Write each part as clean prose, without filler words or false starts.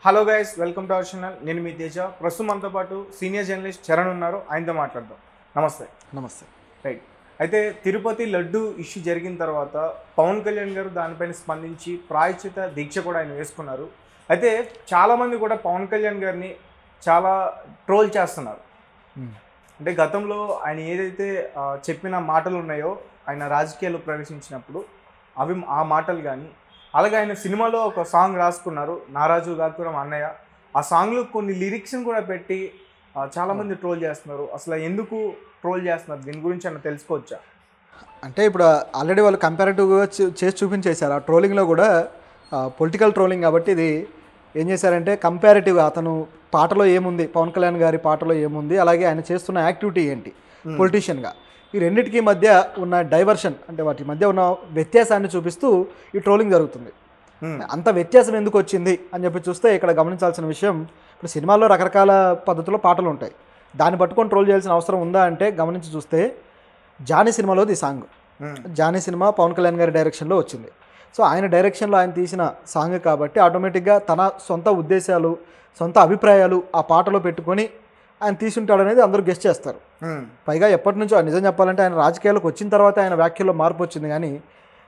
Hello guys, welcome to our channel. నేను మీ తేజ. ప్రస్తుతం మనతో పాటు సీనియర్ జర్నలిస్ట్ చరణ్ ఉన్నారు. ఆయనతో మాట్లాడదాం. నమస్తే. నమస్తే. రైట్. అయితే తిరుపతి లడ్డు ఇష్యూ జరిగిన తర్వాత పవన్ కళ్యాణ్ గారు దానిపైన స్పందించి ప్రాయశ్చిత దీక్ష కూడా ఆయన వేసుకున్నారు. అయితే చాలామంది కూడా పవన్ కళ్యాణ్ గారిని చాలా ట్రోల్ చేస్తున్నారు. అంటే గతంలో ఆయన ఏదైతే చెప్పిన మాటలు ఉన్నాయో ఆయన రాజకీయాల్లో ప్రవేశించినప్పుడు ఆ మాటలు కానీ, అలాగే ఆయన సినిమాలో ఒక సాంగ్ రాసుకున్నారు, నారాజు గాకురం అన్నయ్య. ఆ సాంగ్లో కొన్ని లిరిక్స్ని కూడా పెట్టి చాలామంది ట్రోల్ చేస్తున్నారు. అసలు ఎందుకు ట్రోల్ చేస్తున్నారు, దీని గురించి అన్న తెలుసుకోవచ్చా? అంటే ఇప్పుడు ఆల్రెడీ వాళ్ళు కంపారిటివ్గా చేసి చూపించేశారు. ఆ ట్రోలింగ్లో కూడా పొలిటికల్ ట్రోలింగ్ కాబట్టి ఇది ఏం చేశారంటే కంపారిటివ్గా అతను పాటలో ఏముంది, పవన్ కళ్యాణ్ గారి పాటలో ఏముంది, అలాగే ఆయన చేస్తున్న యాక్టివిటీ ఏంటి పొలిటీషియన్గా, ఈ రెండింటికి మధ్య ఉన్న డైవర్షన్ అంటే వాటి మధ్య ఉన్న వ్యత్యాసాన్ని చూపిస్తూ ఈ ట్రోలింగ్ జరుగుతుంది. అంత వ్యత్యాసం ఎందుకు వచ్చింది అని చెప్పి చూస్తే ఇక్కడ గమనించాల్సిన విషయం, ఇప్పుడు సినిమాల్లో రకరకాల పద్ధతుల్లో పాటలు ఉంటాయి, దాన్ని పట్టుకొని ట్రోల్ చేయాల్సిన అవసరం ఉందా అంటే గమనించి చూస్తే జానీ సినిమాలోది song. Johnny cinema Pavan Kalyan గారి డైరెక్షన్లో వచ్చింది. సో ఆయన డైరెక్షన్లో ఆయన తీసిన సాంగ్ కాబట్టి ఆటోమేటిక్గా తన సొంత ఉద్దేశాలు, సొంత అభిప్రాయాలు ఆ పాటలో పెట్టుకొని ఆయన తీసుంటాడు అనేది అందరూ గెస్ట్ చేస్తారు. పైగా ఎప్పటి నుంచో నిజం చెప్పాలంటే ఆయన రాజకీయాల్లోకి వచ్చిన తర్వాత ఆయన వ్యాఖ్యల్లో మార్పు వచ్చింది, కానీ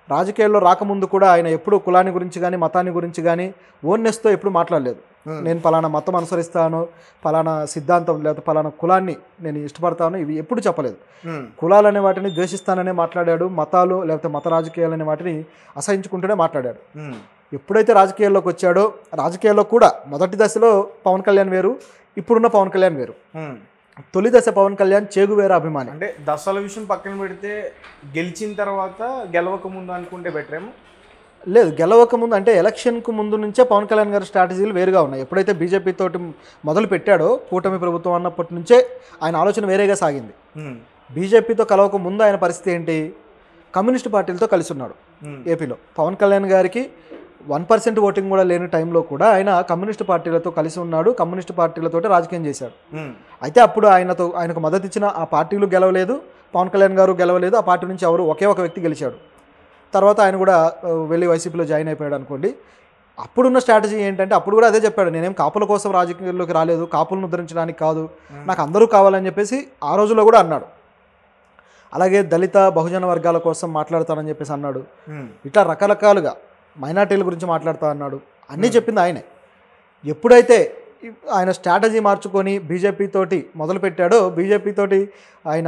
రాజకీయాల్లో రాకముందు కూడా ఆయన ఎప్పుడు కులాన్ని గురించి కానీ మతాన్ని గురించి కానీ ఓన్నెస్తో ఎప్పుడు మాట్లాడలేదు. నేను పలానా మతం అనుసరిస్తాను, పలానా సిద్ధాంతం లేదా పలానా కులాన్ని నేను ఇష్టపడతాను, ఇవి ఎప్పుడు చెప్పలేదు. కులాలు అనే వాటిని ద్వేషిస్తాననే మాట్లాడాడు, మతాలు లేకపోతే మత రాజకీయాలు అనే వాటిని అసహించుకుంటూనే మాట్లాడాడు. ఎప్పుడైతే రాజకీయాల్లోకి వచ్చాడో రాజకీయాల్లో కూడా మొదటి దశలో పవన్ కళ్యాణ్ వేరు, ఇప్పుడున్న పవన్ కళ్యాణ్ వేరు. తొలి దశ పవన్ కళ్యాణ్ చేగువేరా అభిమాని. అంటే దశల విషయం పక్కన పెడితే గెలిచిన తర్వాత గెలవక ముందు అనుకుంటే బెటర్ ఏమో. లేదు, గెలవక ముందు అంటే ఎలక్షన్కు ముందు నుంచే పవన్ కళ్యాణ్ గారి స్ట్రాటజీలు వేరుగా ఉన్నాయి. ఎప్పుడైతే బీజేపీ తోటి మొదలు పెట్టాడో, కూటమి ప్రభుత్వం అన్నప్పటి నుంచే ఆయన ఆలోచన వేరేగా సాగింది. బీజేపీతో కలవక ముందు ఆయన పరిస్థితి ఏంటి, కమ్యూనిస్ట్ పార్టీలతో కలిసి ఉన్నాడు. ఏపీలో పవన్ కళ్యాణ్ గారికి 1% ఓటింగ్ కూడా లేని టైంలో కూడా ఆయన కమ్యూనిస్ట్ పార్టీలతో కలిసి ఉన్నాడు, కమ్యూనిస్ట్ పార్టీలతో రాజకీయం చేశాడు. అయితే అప్పుడు ఆయనకు మద్దతు ఇచ్చిన ఆ పార్టీలు గెలవలేదు, పవన్ కళ్యాణ్ గారు గెలవలేదు, ఆ పార్టీ నుంచి ఒకే ఒక వ్యక్తి గెలిచాడు. తర్వాత ఆయన కూడా వెళ్ళి వైసీపీలో జాయిన్ అయిపోయాడు అనుకోండి. అప్పుడున్న స్ట్రాటజీ ఏంటంటే అప్పుడు కూడా అదే చెప్పాడు, నేనేం కాపుల కోసం రాజకీయాల్లోకి రాలేదు, కాపులను ఉద్ధరించడానికి కాదు, నాకు అందరూ కావాలని చెప్పేసి ఆ రోజుల్లో కూడా అన్నాడు. అలాగే దళిత బహుజన వర్గాల కోసం మాట్లాడతానని చెప్పేసి అన్నాడు. ఇట్లా రకరకాలుగా మైనార్టీల గురించి మాట్లాడుతా అన్నాడు. అన్నీ చెప్పింది ఆయనే. ఎప్పుడైతే ఆయన స్ట్రాటజీ మార్చుకొని బీజేపీతోటి మొదలుపెట్టాడో, బీజేపీతోటి ఆయన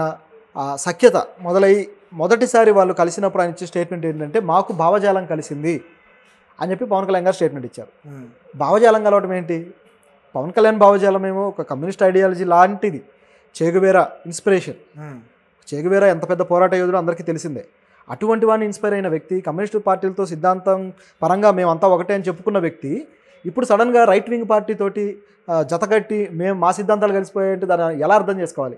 సఖ్యత మొదలై మొదటిసారి వాళ్ళు కలిసినప్పుడు ఆయన ఇచ్చే స్టేట్మెంట్ ఏంటంటే మాకు భావజాలం కలిసింది అని చెప్పి పవన్ కళ్యాణ్ గారు స్టేట్మెంట్ ఇచ్చారు. భావజాలం కలవడం ఏంటి, పవన్ కళ్యాణ్ భావజాలం ఏమో ఒక కమ్యూనిస్ట్ ఐడియాలజీ లాంటిది. Che Guevara inspiration. చేగువేరా ఎంత పెద్ద పోరాట యోధుడు అందరికీ తెలిసిందే. అటువంటి వాడిని ఇన్స్పైర్ అయిన వ్యక్తి, కమ్యూనిస్టు పార్టీలతో సిద్ధాంతం పరంగా మేమంతా ఒకటే అని చెప్పుకున్న వ్యక్తి ఇప్పుడు సడన్గా రైట్ వింగ్ పార్టీతోటి జతగట్టి మేము మా సిద్ధాంతాలు కలిసిపోయాయంటే దాన్ని ఎలా అర్థం చేసుకోవాలి?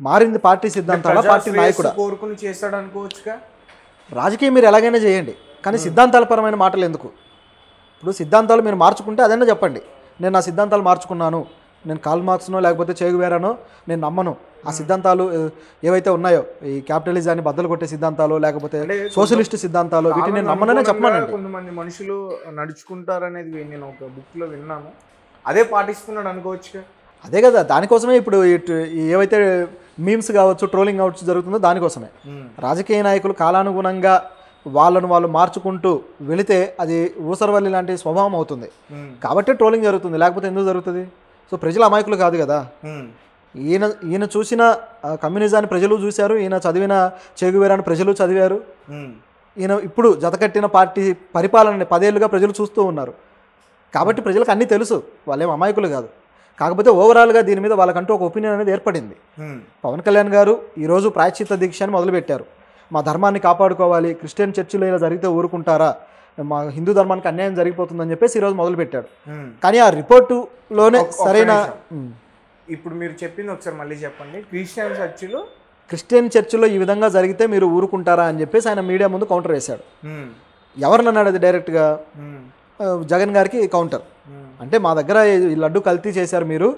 మారింది పార్టీ సిద్ధాంతాల, పార్టీ నాయకుడు కోరుకుని చేస్తాడు అనుకోవచ్చుగా. రాజకీయం మీరు ఎలాగైనా చేయండి, కానీ సిద్ధాంతాల పరమైన మాటలు ఎందుకు? ఇప్పుడు సిద్ధాంతాలు మీరు మార్చుకుంటే అదైనా చెప్పండి, నేను నా సిద్ధాంతాలు మార్చుకున్నాను, నేను కాల్ మార్క్స్నో లేకపోతే చేగువేరానో నేను నమ్మను, ఆ సిద్ధాంతాలు ఏవైతే ఉన్నాయో ఈ క్యాపిటలిజాన్ని బద్దలు కొట్టే సిద్ధాంతాలు లేకపోతే సోషలిస్ట్ సిద్ధాంతాలు వీటిని నేను నమ్మననే చెప్పమనండి. కొంతమంది మనుషులు నడుచుకుంటారనేది నేను ఒక బుక్లో విన్నాను, అదే పాటిస్తున్నాడు అనుకోవచ్చుగా. అదే కదా, దానికోసమే ఇప్పుడు ఏవైతే మీమ్స్ కావచ్చు, ట్రోలింగ్ కావచ్చు జరుగుతుందో దానికోసమే. రాజకీయ నాయకులు కాలానుగుణంగా వాళ్ళు మార్చుకుంటూ వెళితే అది ఊసరవల్లి లాంటి స్వభావం అవుతుంది. కాబట్టి ట్రోలింగ్ జరుగుతుంది, లేకపోతే ఎందుకు జరుగుతుంది? సో ప్రజలు అమాయకులు కాదు కదా. ఈయన చూసిన కమ్యూనిజాన్ని ప్రజలు చూశారు, ఈయన చదివిన చేగువేరాన్ని ప్రజలు చదివారు, ఈయన ఇప్పుడు జతకట్టిన పార్టీ పరిపాలనని 10 ఏళ్ళుగా ప్రజలు చూస్తూ ఉన్నారు. కాబట్టి ప్రజలకు అన్నీ తెలుసు, వాళ్ళేం అమాయకులు కాదు. కాకపోతే ఓవరాల్గా దీని మీద వాళ్ళకంటూ ఒక ఒపీనియన్ అనేది ఏర్పడింది. పవన్ కళ్యాణ్ గారు ఈరోజు ప్రాయశ్చిత్త దీక్షని మొదలుపెట్టారు. మా ధర్మాన్ని కాపాడుకోవాలి, క్రిస్టియన్ చర్చిలో ఇలా జరిగితే ఊరుకుంటారా, మా హిందూ ధర్మానికి అన్యాయం జరిగిపోతుందని చెప్పేసి ఈరోజు మొదలుపెట్టాడు. కానీ ఆ రిపోర్టులోనే సరైన, ఇప్పుడు మీరు చెప్పింది ఒకసారి మళ్ళీ చెప్పండి. క్రిస్టియన్ చర్చిలో ఈ విధంగా జరిగితే మీరు ఊరుకుంటారా అని చెప్పేసి ఆయన మీడియా ముందు కౌంటర్ వేశాడు. ఎవరిని అన్నాడు అది డైరెక్ట్గా? జగన్ గారికి కౌంటర్. అంటే మా దగ్గర ఈ లడ్డు కల్తీ చేశారు, మీరు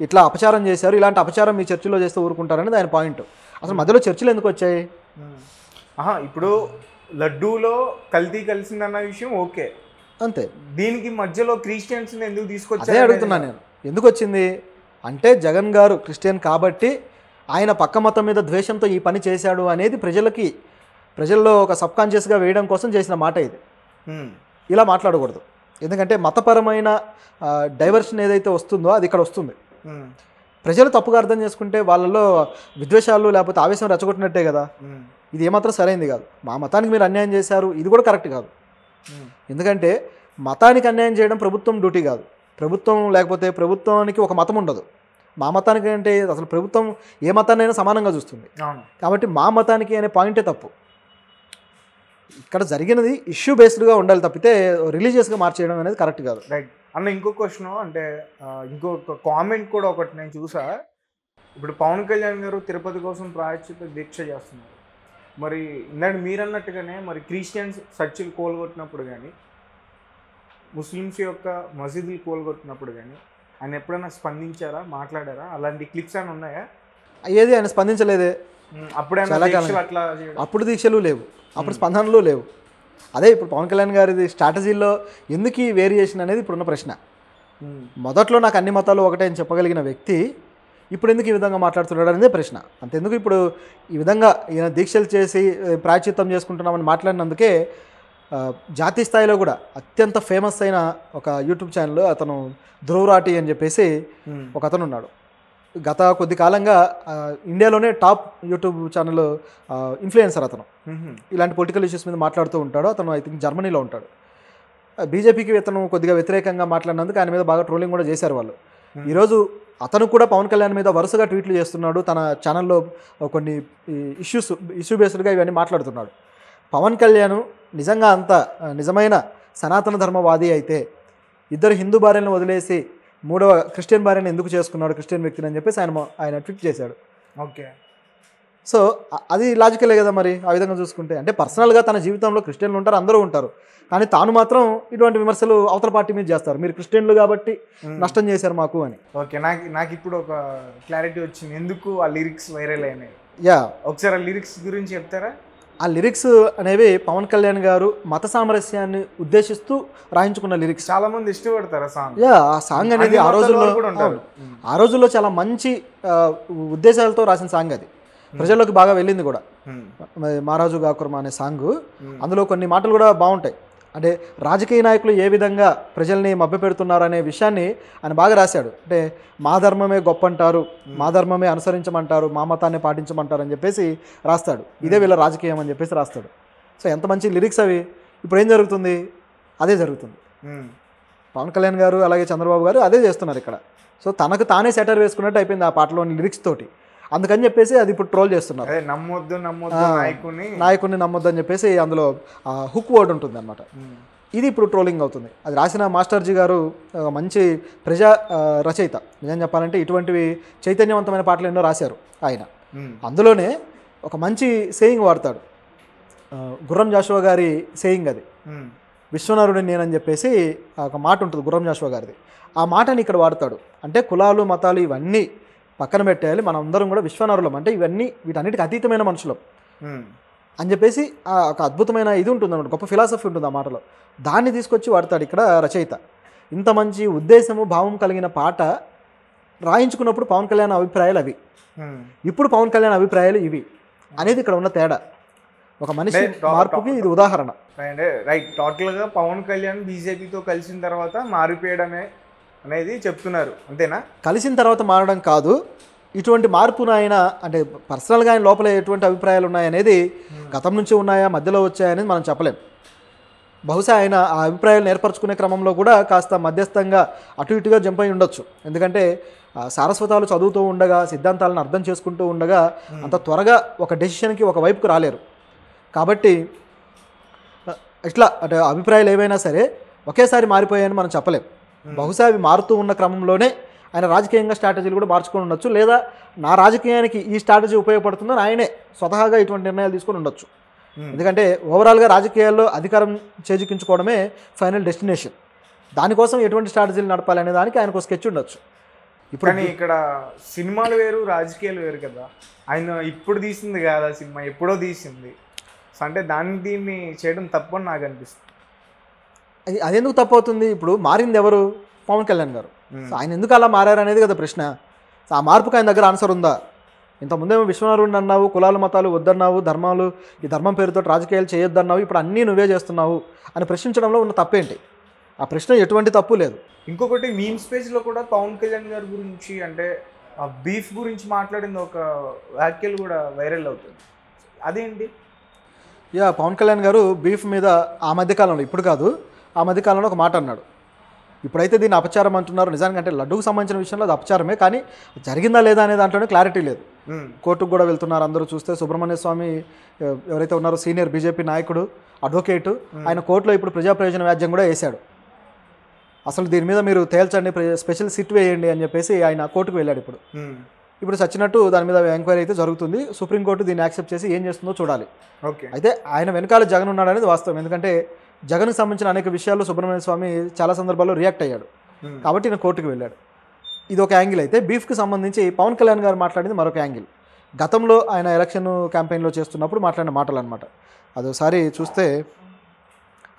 ఇట్లా అపచారం చేశారు, ఇలాంటి అపచారం మీ చర్చిలో చేస్తే ఊరుకుంటారనేది ఆయన పాయింట్. అసలు మధ్యలో చర్చిలు ఎందుకు వచ్చాయి? ఇప్పుడు లడ్డూలో కల్తీ కలిసిందన్న విషయం ఓకే, అంతే. దీనికి మధ్యలో క్రిస్టియన్స్ని ఎందుకు అదే తీసుకొచ్చారు అడుగుతున్నా నేను, ఎందుకు వచ్చింది అంటే జగన్ గారు క్రిస్టియన్ కాబట్టి ఆయన పక్క మతం మీద ద్వేషంతో ఈ పని చేశాడు అనేది ప్రజల్లో ఒక సబ్కాన్షియస్గా వేయడం కోసం చేసిన మాట ఇది. ఇలా మాట్లాడకూడదు, ఎందుకంటే మతపరమైన డైవర్షన్ ఏదైతే వస్తుందో అది ఇక్కడ వస్తుంది. ప్రజలు తప్పుగా అర్థం చేసుకుంటే వాళ్ళలో విద్వేషాలు లేకపోతే ఆవేశం రెచ్చగొట్టినట్టే కదా. ఇది ఏమాత్రం సరైనది కాదు. మా మతానికి మీరు అన్యాయం చేశారు, ఇది కూడా కరెక్ట్ కాదు. ఎందుకంటే మతానికి అన్యాయం చేయడం ప్రభుత్వం డ్యూటీ కాదు. ప్రభుత్వం లేకపోతే ప్రభుత్వానికి ఒక మతం ఉండదు. మా మతానికి అంటే అసలు ప్రభుత్వం ఏ మతాన్నైనా సమానంగా చూస్తుంది. కాబట్టి మా మతానికి అనే పాయింటే తప్పు. ఇక్కడ జరిగినది ఇష్యూ బేస్డ్గా ఉండాలి తప్పితే రిలీజియస్గా మార్చేయడం అనేది కరెక్ట్ కాదు. రైట్ అన్న. ఇంకో క్వశ్చన్ అంటే ఇంకొక కామెంట్ కూడా ఒకటి నేను చూసా. ఇప్పుడు పవన్ కళ్యాణ్ గారు తిరుపతి కోసం ప్రాయశ్చిత్త దీక్ష చేస్తున్నారు. మరి ఇందాక మీరు అన్నట్టుగానే మరి క్రిస్టియన్స్ చర్చిలు కోల్గొట్టినప్పుడు కానీ ముస్లిమ్స్ యొక్క మసీదులు కోల్గొట్టినప్పుడు కానీ ఆయన ఎప్పుడైనా స్పందించారా, మాట్లాడారా? అలాంటి క్లిప్స్ అని ఉన్నాయా? ఏది ఆయన స్పందించలేదే. అప్పుడు దీక్షలు లేవు, అప్పుడు స్పందనలు లేవు. అదే ఇప్పుడు పవన్ కళ్యాణ్ గారిది స్ట్రాటజీలో ఎందుకు ఈ వేరియేషన్ అనేది ఇప్పుడున్న ప్రశ్న. మొదట్లో నాకు అన్ని మతాలు ఒకటే అని చెప్పగలిగిన వ్యక్తి ఇప్పుడు ఎందుకు ఈ విధంగా మాట్లాడుతున్నాడు అనేది ప్రశ్న. అంతెందుకు ఇప్పుడు ఈ విధంగా ఈయన దీక్షలు చేసి ప్రాయశ్చిత్తం చేసుకుంటున్నామని మాట్లాడినందుకే జాతీయ స్థాయిలో కూడా అత్యంత ఫేమస్ అయిన ఒక యూట్యూబ్ ఛానల్ అతను ధ్రువరాటి అని చెప్పేసి ఒక అతను ఉన్నాడు. గత కొద్ది కాలంగా ఇండియాలోనే టాప్ యూట్యూబ్ ఛానల్ ఇన్ఫ్లుయెన్సర్ అతను. ఇలాంటి పొలిటికల్ ఇష్యూస్ మీద మాట్లాడుతూ ఉంటాడు. అతను ఐ థింక్ జర్మనీలో ఉంటాడు. బీజేపీకి ఇతను కొద్దిగా వ్యతిరేకంగా మాట్లాడినందుకు ఆయన మీద బాగా ట్రోలింగ్ కూడా చేశారు వాళ్ళు. ఈరోజు అతను కూడా పవన్ కళ్యాణ్ మీద వరుసగా ట్వీట్లు చేస్తున్నాడు. తన ఛానల్లో కొన్ని ఇష్యూ బేస్డ్గా ఇవన్నీ మాట్లాడుతున్నాడు. పవన్ కళ్యాణ్ నిజంగా అంత నిజమైన సనాతన ధర్మవాది అయితే ఇద్దరు హిందూ భార్యలను వదిలేసి మూడవ క్రిస్టియన్ భార్యను ఎందుకు చేసుకున్నాడు, క్రిస్టియన్ వ్యక్తిని అని చెప్పేసి ఆయన ట్వీట్ చేశాడు. ఓకే, సో అది లాజికలే కదా మరి. ఆ విధంగా చూసుకుంటే అంటే పర్సనల్గా తన జీవితంలో క్రిస్టియన్లు ఉంటారు, అందరూ ఉంటారు. కానీ తాను మాత్రం ఇటువంటి విమర్శలు అవతల పార్టీ మీద చేస్తారు. మీరు క్రిస్టియన్లు కాబట్టి నష్టం చేశారు మాకు అని. ఓకే, నాకు ఇప్పుడు ఒక క్లారిటీ వచ్చింది ఎందుకు ఆ లిరిక్స్ వైరల్ అయినాయి. యా, ఒకసారి ఆ లిరిక్స్ గురించి చెప్తారా? ఆ లిరిక్స్ అనేవి పవన్ కళ్యాణ్ గారు మత సామరస్యాన్ని ఉద్దేశిస్తూ రాయించుకున్న లిరిక్స్. చాలా మంది ఇష్టపడతారు ఆ సాంగ్. యా, ఆ సాంగ్ అనేది ఆ రోజుల్లో చాలా మంచి ఉద్దేశాలతో రాసిన సాంగ్. అది ప్రజల్లోకి బాగా వెళ్ళింది కూడా. మహారాజు గాకుర్మా అనే సాంగ్, అందులో కొన్ని మాటలు కూడా బాగుంటాయి. అంటే రాజకీయ నాయకులు ఏ విధంగా ప్రజల్ని మభ్యపెడుతున్నారు అనే విషయాన్ని ఆయన బాగా రాశాడు. అంటే మా ధర్మమే గొప్ప అంటారు, మా ధర్మమే అనుసరించమంటారు, మా మతాన్ని పాటించమంటారు అని చెప్పేసి రాస్తాడు. ఇదే వీళ్ళ రాజకీయం అని చెప్పేసి రాస్తాడు. సో ఎంత మంచి లిరిక్స్ అవి. ఇప్పుడు ఏం జరుగుతుంది? అదే జరుగుతుంది. పవన్ కళ్యాణ్ గారు అలాగే చంద్రబాబు గారు అదే చేస్తున్నారు ఇక్కడ. సో తనకు తానే సెటర్ వేసుకున్నట్టు అయిపోయింది ఆ పాటలోని లిరిక్స్ తోటి. అందుకని చెప్పేసి అది ఇప్పుడు ట్రోల్ చేస్తున్నారు. నాయకుడిని నమ్మొద్దు అని చెప్పేసి అందులో హుక్ వర్డ్ ఉంటుంది అన్నమాట. ఇది ఇప్పుడు ట్రోలింగ్ అవుతుంది. అది రాసిన మాస్టర్జీ గారు మంచి ప్రజా రచయిత. నిజం చెప్పాలంటే ఇటువంటివి చైతన్యవంతమైన పాటలు ఎన్నో రాశారు ఆయన. అందులోనే ఒక మంచి సేయింగ్ వాడతాడు. గుర్రం జాషువా గారి సేయింగ్ అది. విశ్వనరుడిని నేనని చెప్పేసి ఒక మాట ఉంటుంది గుర్రం జాషువా గారిది. ఆ మాటని ఇక్కడ వాడతాడు. అంటే కులాలు మతాలు ఇవన్నీ పక్కన పెట్టేయాలి, మనం అందరం కూడా విశ్వనరులం, అంటే వీటన్నిటికి అతీతమైన మనుషులం అని చెప్పేసి ఒక అద్భుతమైన ఇది ఉంటుంది అన్నమాట. గొప్ప ఫిలాసఫీ ఉంటుంది ఆ మాటలో. దాన్ని తీసుకొచ్చి వాడతాడు ఇక్కడ రచయిత. ఇంత మంచి ఉద్దేశము భావం కలిగిన పాట రాయించుకున్నప్పుడు పవన్ కళ్యాణ్ అభిప్రాయాలు అవి, ఇప్పుడు పవన్ కళ్యాణ్ అభిప్రాయాలు ఇవి అనేది ఇక్కడ ఉన్న తేడా. ఒక మనిషి మార్పుకి ఇది ఉదాహరణ. రైట్, టోటల్గా పవన్ కళ్యాణ్ బీజేపీతో కలిసిన తర్వాత మారిపోయడమే అనేది చెప్తున్నారు, అంతేనా? కలిసిన తర్వాత మారడం కాదు, ఇటువంటి మార్పును ఆయన అంటే పర్సనల్గా ఆయన లోపల ఎటువంటి అభిప్రాయాలు ఉన్నాయనేది గతం నుంచి ఉన్నాయా మధ్యలో వచ్చాయనేది మనం చెప్పలేం. బహుశా ఆయన ఆ అభిప్రాయాలు ఏర్పరచుకునే క్రమంలో కూడా కాస్త మధ్యస్థంగా అటు ఇటుగా జంప్ అయి ఉండొచ్చు. ఎందుకంటే సారస్వతాలు చదువుతూ ఉండగా, సిద్ధాంతాలను అర్థం చేసుకుంటూ ఉండగా అంత త్వరగా ఒక డెసిషన్కి ఒక వైపుకు రాలేరు. కాబట్టి ఇట్లా అంటే అభిప్రాయాలు ఏవైనా సరే ఒకేసారి మారిపోయాయని మనం చెప్పలేం. బహుశా అవి మారుతూ ఉన్న క్రమంలోనే ఆయన రాజకీయంగా స్ట్రాటజీలు కూడా మార్చుకొని ఉండొచ్చు, లేదా నా రాజకీయానికి ఈ స్ట్రాటజీ ఉపయోగపడుతుందని ఆయనే స్వతహాగా ఇటువంటి నిర్ణయాలు తీసుకొని ఉండొచ్చు. ఎందుకంటే ఓవరాల్గా రాజకీయాల్లో అధికారం చేజిక్కించుకోవడమే ఫైనల్ డెస్టినేషన్. దానికోసం ఎటువంటి స్ట్రాటజీలు నడపాలి అనే దానికి ఆయనకు స్కెచ్ ఉండొచ్చు. ఇప్పుడు ఇక్కడ సినిమాలు వేరు, రాజకీయాలు వేరు కదా. ఆయన ఇప్పుడు తీసింది కాదా సినిమా, ఎప్పుడో తీసింది. అంటే దీన్ని చేయడం తప్పని నాకు అనిపిస్తుంది. అదెందుకు తప్పు అవుతుంది? ఇప్పుడు మారింది ఎవరు? పవన్ కళ్యాణ్ గారు. సో ఆయన ఎందుకు అలా మారారు అనేది కదా ప్రశ్న. సో ఆ మార్పుకి ఆయన దగ్గర ఆన్సర్ ఉందా? ఇంతకుముందేమో విశ్వనాథుడిని అన్నావు, కులాలు మతాలు వద్దన్నావు, ధర్మాలు ఈ ధర్మం పేరుతో రాజకీయాలు చేయొద్దన్నావు, ఇప్పుడు అన్నీ నువ్వే చేస్తున్నావు అని ప్రశ్నించడంలో ఉన్న తప్పేంటి? ఆ ప్రశ్న ఎటువంటి తప్పు లేదు. ఇంకొకటి మీమ్ స్పేస్లో కూడా పవన్ కళ్యాణ్ గారి గురించి అంటే ఆ బీఫ్ గురించి మాట్లాడింది ఒక వ్యాఖ్యలు కూడా వైరల్ అవుతుంది. అదేంటి? పవన్ కళ్యాణ్ గారు బీఫ్ మీద ఆ మధ్యకాలంలో, ఇప్పుడు కాదు, ఆ మధ్యకాలంలో ఒక మాట అన్నాడు. ఇప్పుడైతే దీన్ని అపచారం అంటున్నారు. నిజానికి అంటే లడ్డూకు సంబంధించిన విషయంలో అది అపచారమే, కానీ జరిగిందా లేదా అనే దాంట్లోనే క్లారిటీ లేదు. కోర్టుకు కూడా వెళ్తున్నారు అందరూ. చూస్తే సుబ్రహ్మణ్య స్వామి ఎవరైతే ఉన్నారో సీనియర్ బీజేపీ నాయకుడు, అడ్వకేటు, ఆయన కోర్టులో ఇప్పుడు ప్రజా ప్రయోజన వ్యాజ్యం కూడా వేశాడు. అసలు దీని మీద మీరు తేల్చండి, స్పెషల్ సిట్ వేయండి అని చెప్పేసి ఆయన కోర్టుకు వెళ్ళాడు. ఇప్పుడు చచ్చినట్టు దాని మీద ఎంక్వైరీ అయితే జరుగుతుంది. సుప్రీంకోర్టు దీన్ని యాక్సెప్ట్ చేసి ఏం చేస్తుందో చూడాలి. ఓకే. అయితే ఆయన వెనకాల జగన్ ఉన్నాడు అనేది వాస్తవం. ఎందుకంటే జగన్కి సంబంధించిన అనేక విషయాల్లో సుబ్రహ్మణ్య స్వామి చాలా సందర్భాల్లో రియాక్ట్ అయ్యాడు, కాబట్టి ఈయన కోర్టుకు వెళ్ళాడు. ఇది ఒక యాంగిల్. అయితే బీఫ్కి సంబంధించి పవన్ కళ్యాణ్ గారు మాట్లాడింది మరొక యాంగిల్. గతంలో ఆయన ఎలక్షన్ క్యాంపెయిన్లో చేస్తున్నప్పుడు మాట్లాడిన మాటలు అనమాట. అదోసారి చూస్తే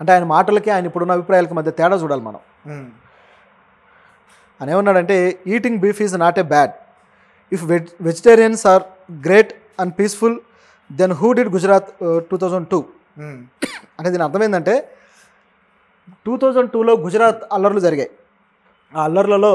అంటే ఆయన మాటలకి ఆయన ఇప్పుడున్న అభిప్రాయాలకి మధ్య తేడా చూడాలి మనం. ఆయన ఏమన్నాడంటే, eating beef is not a bad if vegetarians are great and peaceful then who did Gujarat 2002. అంటే దీని అర్థం ఏంటంటే 2002లో గుజరాత్ అల్లర్లు జరిగాయి. ఆ అల్లర్లలో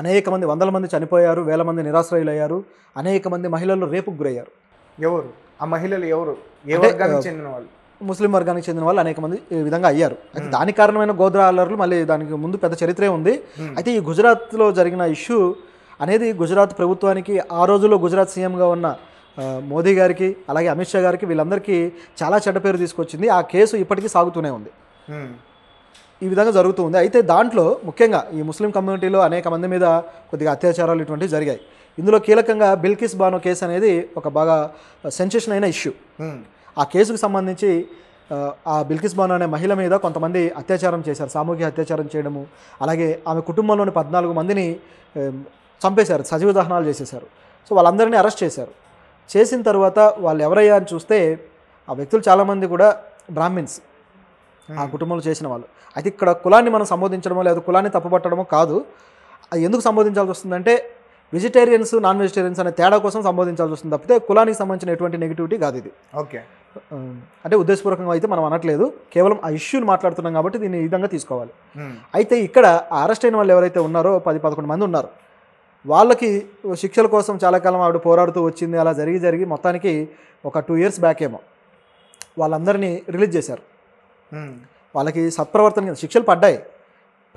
అనేక మంది, వందల మంది చనిపోయారు, వేల మంది నిరాశ్రయులయ్యారు, అనేక మంది మహిళలు రేపుకు గురయ్యారు. ఎవరు ఆ మహిళలు? ఎవరు? ఏ వర్గానికి చెందిన వాళ్ళు? ముస్లిం వర్గానికి చెందిన వాళ్ళు అనేక మంది ఈ విధంగా అయ్యారు. అయితే దానికి కారణమైన గోద్రా అల్లర్లు మళ్ళీ దానికి ముందు పెద్ద చరిత్రే ఉంది. అయితే ఈ గుజరాత్లో జరిగిన ఇష్యూ అనేది గుజరాత్ ప్రభుత్వానికి, ఆ రోజుల్లో గుజరాత్ సీఎంగా ఉన్న మోదీ గారికి, అలాగే అమిత్ షా గారికి, వీళ్ళందరికీ చాలా చెడ్డ పేరు తీసుకొచ్చింది. ఆ కేసు ఇప్పటికీ సాగుతూనే ఉంది. ఈ విధంగా జరుగుతూ ఉంది. అయితే దాంట్లో ముఖ్యంగా ఈ ముస్లిం కమ్యూనిటీలో అనేక మంది మీద కొద్దిగా అత్యాచారాలు ఇటువంటివి జరిగాయి. ఇందులో కీలకంగా బిల్కిస్ బానో కేసు అనేది ఒక బాగా సెన్సేషన్ అయిన ఇష్యూ. ఆ కేసుకు సంబంధించి ఆ బిల్కిస్ బానో అనే మహిళ మీద కొంతమంది అత్యాచారం చేశారు, సామూహిక అత్యాచారం చేయడము, అలాగే ఆమె కుటుంబంలోని 14 మందిని చంపేశారు, సజీవ దహనాలు చేసేశారు. సో వాళ్ళందరినీ అరెస్ట్ చేశారు. చేసిన తర్వాత వాళ్ళు ఎవరయ్యా అని చూస్తే ఆ వ్యక్తులు చాలామంది కూడా బ్రాహ్మిన్స్, ఆ కుటుంబంలో చేసిన వాళ్ళు. అయితే ఇక్కడ కులాన్ని మనం సంబోధించడమో లేదా కులాన్ని తప్పుపట్టడమో కాదు. అది ఎందుకు సంబోధించాల్సి వస్తుందంటే వెజిటేరియన్స్, నాన్ వెజిటేరియన్స్ అనే తేడా కోసం సంబోధించాల్సి వస్తుంది తప్పితే కులానికి సంబంధించిన ఎటువంటి నెగిటివిటీ కాదు ఇది. ఓకే. అంటే ఉద్దేశపూర్వకంగా అయితే మనం అనట్లేదు, కేవలం ఆ ఇష్యూని మాట్లాడుతున్నాం కాబట్టి దీన్ని ఈ విధంగా తీసుకోవాలి. అయితే ఇక్కడ అరెస్ట్ అయిన వాళ్ళు ఎవరైతే ఉన్నారో 10-11 మంది ఉన్నారు. వాళ్ళకి శిక్షల కోసం చాలా కాలం ఆవిడ పోరాడుతూ వచ్చింది. అలా జరిగి మొత్తానికి ఒక 2 years బ్యాక్ ఏమో వాళ్ళందరినీ రిలీజ్ చేశారు. వాళ్ళకి సత్ప్రవర్తన కింద శిక్షలు పడ్డాయి.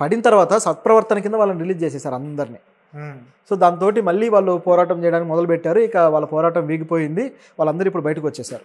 పడిన తర్వాత సత్ప్రవర్తన కింద వాళ్ళని రిలీజ్ చేసేసారు అందరినీ. సో దాంతో మళ్ళీ వాళ్ళు పోరాటం చేయడానికి మొదలుపెట్టారు. ఇక వాళ్ళ పోరాటం వీగిపోయింది. వాళ్ళందరూ ఇప్పుడు బయటకు వచ్చేసారు.